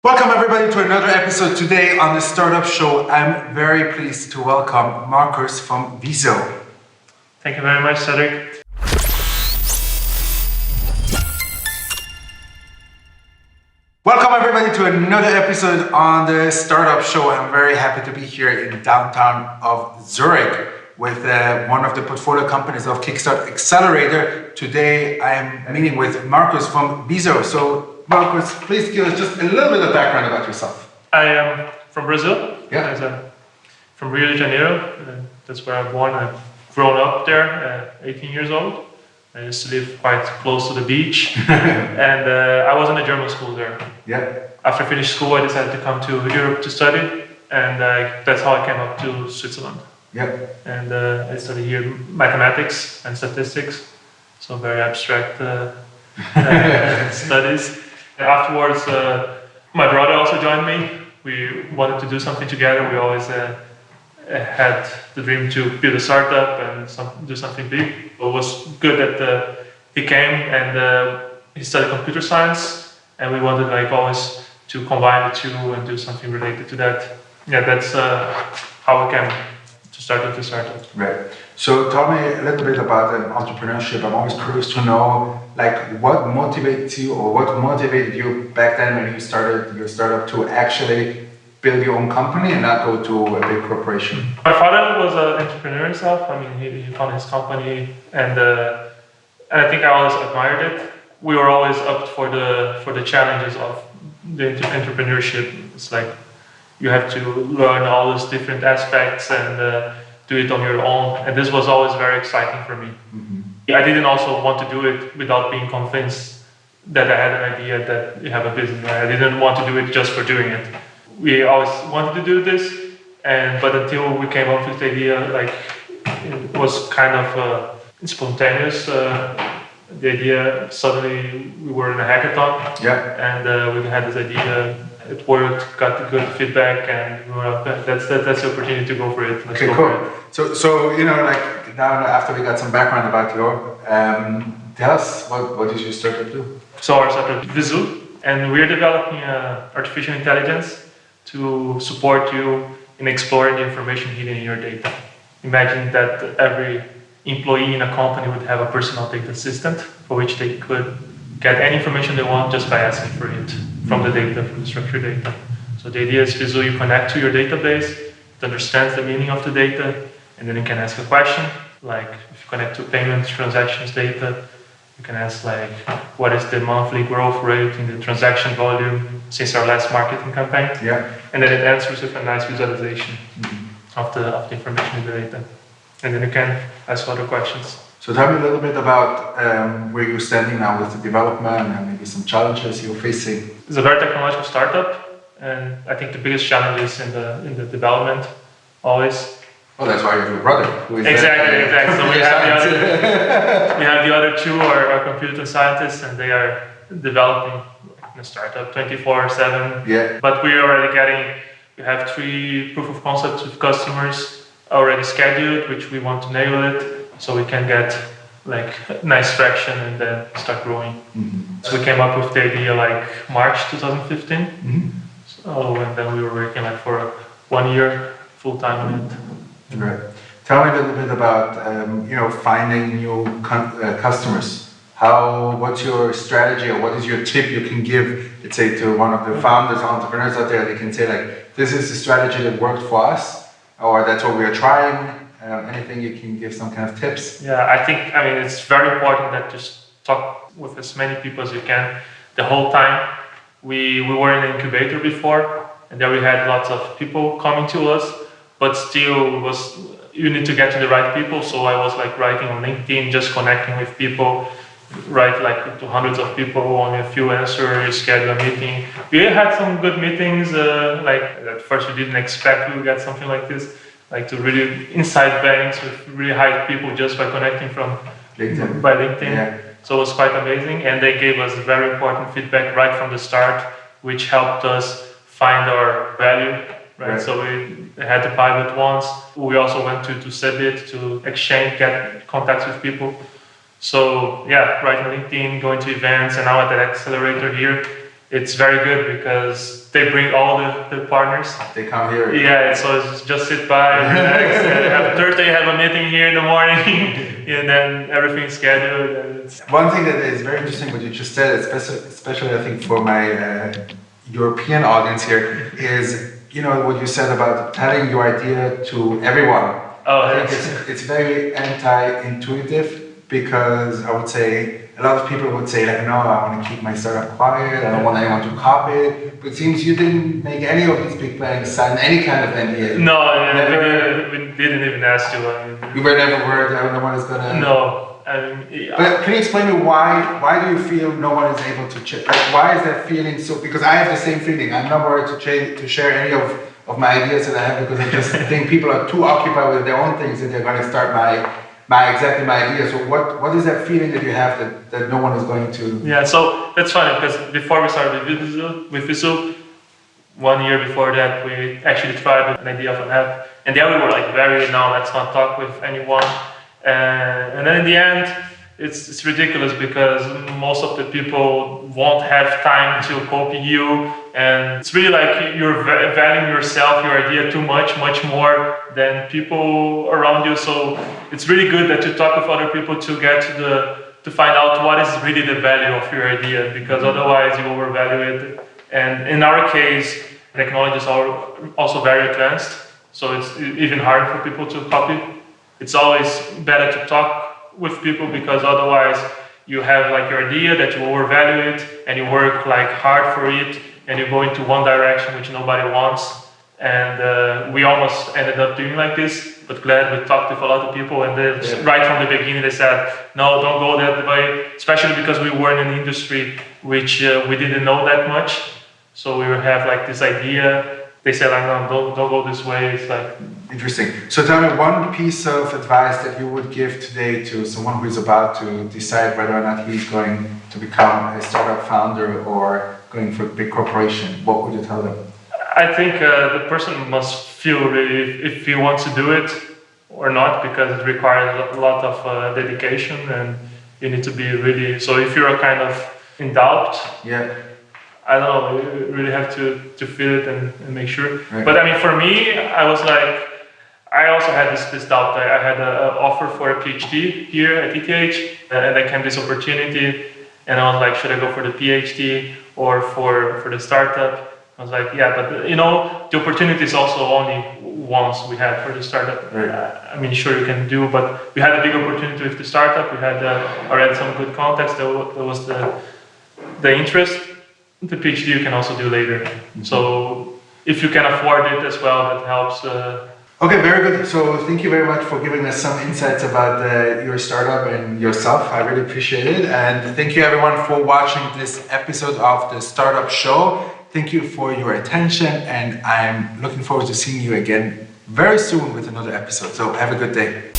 Welcome everybody to another episode today on the Startup Show. I'm very pleased to welcome Marcos from Veezoo. Thank you very much, Cédric. Welcome everybody to another episode on the Startup Show. I'm very happy to be here in downtown of Zurich with one of the portfolio companies of Kickstart Accelerator. Today I'm meeting with Marcos from Veezoo. So Marcos, please give us just a little bit of background about yourself. I am from Brazil. Yeah. I'm from Rio de Janeiro. That's where I'm born. I've grown up there at 18 years old. I used to live quite close to the beach. And I was in a German school there. Yeah. After I finished school, I decided to come to Europe to study. And that's how I came up to Switzerland. Yeah. And I studied here mathematics and statistics. So very abstract studies. Afterwards, my brother also joined me. We wanted to do something together. We always had the dream to build a startup and do something big. It was good that he came and he studied computer science, and we wanted always to combine the two and do something related to that. Yeah, that's how we came to start into startup. Right. So tell me a little bit about entrepreneurship. I'm always curious to know, what motivates you, or what motivated you back then when you started your startup to actually build your own company and not go to a big corporation? My father was an entrepreneur himself. I mean, he founded his company, and I think I always admired it. We were always up for the challenges of the entrepreneurship. It's like you have to learn all these different aspects and do it on your own, and this was always very exciting for me. Mm-hmm. I didn't also want to do it without being convinced that I had an idea that you have a business. I didn't want to do it just for doing it. We always wanted to do this, but until we came up with the idea, it was kind of spontaneous. The idea, suddenly we were in a hackathon, and we had this idea. It worked, got good feedback, and we were that's the opportunity to go for it. Let's okay, go cool. for it. So now after we got some background about your, tell us what does your startup do? So our startup is Veezoo, and we're developing artificial intelligence to support you in exploring the information hidden in your data. Imagine that every employee in a company would have a personal data assistant for which they could get any information they want just by asking for it from the data, from the structured data. So the idea is Veezoo, you connect to your database, it understands the meaning of the data, and then you can ask a question, like if you connect to payments, transactions data, you can ask what is the monthly growth rate in the transaction volume since our last marketing campaign? Yeah. And then it answers with a nice visualization of the information in the data. And then you can ask other questions. So tell me a little bit about where you're standing now with the development and maybe some challenges you're facing. It's a very technological startup, and I think the biggest challenge is in the development, always. Well, that's why you have your brother. Who is Exactly. So we have the other two are computer scientists, and they are developing the startup 24/7. Yeah. But we have 3 proof of concepts with customers already scheduled, which we want to nail it, so we can get nice traction and then start growing. Mm-hmm. So we came up with the idea March 2015. Mm-hmm. So and then we were working for 1 year full time on it. Right. Tell me a little bit about finding new customers. What's your strategy, or what is your tip you can give, let's say, to one of the founders, entrepreneurs out there? They can say this is the strategy that worked for us, or that's what we are trying. Anything you can give some kind of tips? Yeah, I think it's very important that just talk with as many people as you can the whole time. We were in an incubator before, and there we had lots of people coming to us, but still you need to get to the right people. So I was writing on LinkedIn, just connecting with people, write to hundreds of people, only a few answers, schedule a meeting. We had some good meetings. At first we didn't expect we would get something like this. To really inside banks with really high people just by connecting from LinkedIn. Yeah. So it was quite amazing, and they gave us very important feedback right from the start, which helped us find our value. Right. So we had to pivot once. We also went to Curated to get contacts with people. So writing LinkedIn, going to events, and now at the accelerator here, it's very good because they bring all the partners. They come here. Yeah, so it's just sit by and relax. And have Thursday, have a meeting here in the morning, and then everything's scheduled. And it's... One thing that is very interesting what you just said, especially I think for my European audience here, is what you said about telling your idea to everyone. Oh, I think it's very anti-intuitive, because I would say a lot of people would say like, no, I want to keep my startup quiet, I don't want anyone to copy it. But it seems you didn't make any of these big banks sign any kind of NDA. No, we didn't even ask you. You were never worried that no one is gonna. No. But can you explain me why do you feel no one is able to check? Like, why is that feeling so? Because I have the same feeling. I'm not worried to share any of my ideas that I have, because I just think people are too occupied with their own things that they're going to start my idea. So what is that feeling that you have that no one is going to? Yeah, so that's funny, because before we started with Veezoo, 1 year before that, we actually tried an idea of an app, and there we were like very, no, let's not talk with anyone. And then in the end, it's ridiculous, because most of the people won't have time to copy you, and it's really like you're valuing yourself, your idea too much more than people around you. So it's really good that you talk with other people to get to find out what is really the value of your idea, because otherwise you overvalue it. And in our case, technology is also very advanced, so it's even harder for people to copy. It's always better to talk with people, because otherwise you have like your idea that you overvalue it, and you work like hard for it, and you go into one direction which nobody wants. And we almost ended up doing like this, but glad we talked with a lot of people, and right from the beginning they said, no, don't go that way, especially because we were in an industry which we didn't know that much. So we have like this idea. They said, like, no, don't go this way. It's like... Interesting. So tell me one piece of advice that you would give today to someone who is about to decide whether or not he's going to become a startup founder or going for a big corporation. What would you tell them? I think the person must feel really if he wants to do it or not, because it requires a lot of dedication, and you need to be really... So if you're kind of in doubt, I don't know, you really have to feel it and make sure. Right. But I mean, for me, I was like, I also had this doubt. I had an offer for a PhD here at ETH, and I came this opportunity, and I was like, should I go for the PhD or for the startup? I was like, yeah, but the opportunity is also only once we had for the startup. Right. I mean, sure, you can do, but we had a big opportunity with the startup. We had already some good contacts. There was the interest. The PhD you can also do later. Mm-hmm. So if you can afford it as well, that helps. Okay, very good. So thank you very much for giving us some insights about your startup and yourself. I really appreciate it. And thank you everyone for watching this episode of the Startup Show. Thank you for your attention, and I'm looking forward to seeing you again very soon with another episode. So have a good day.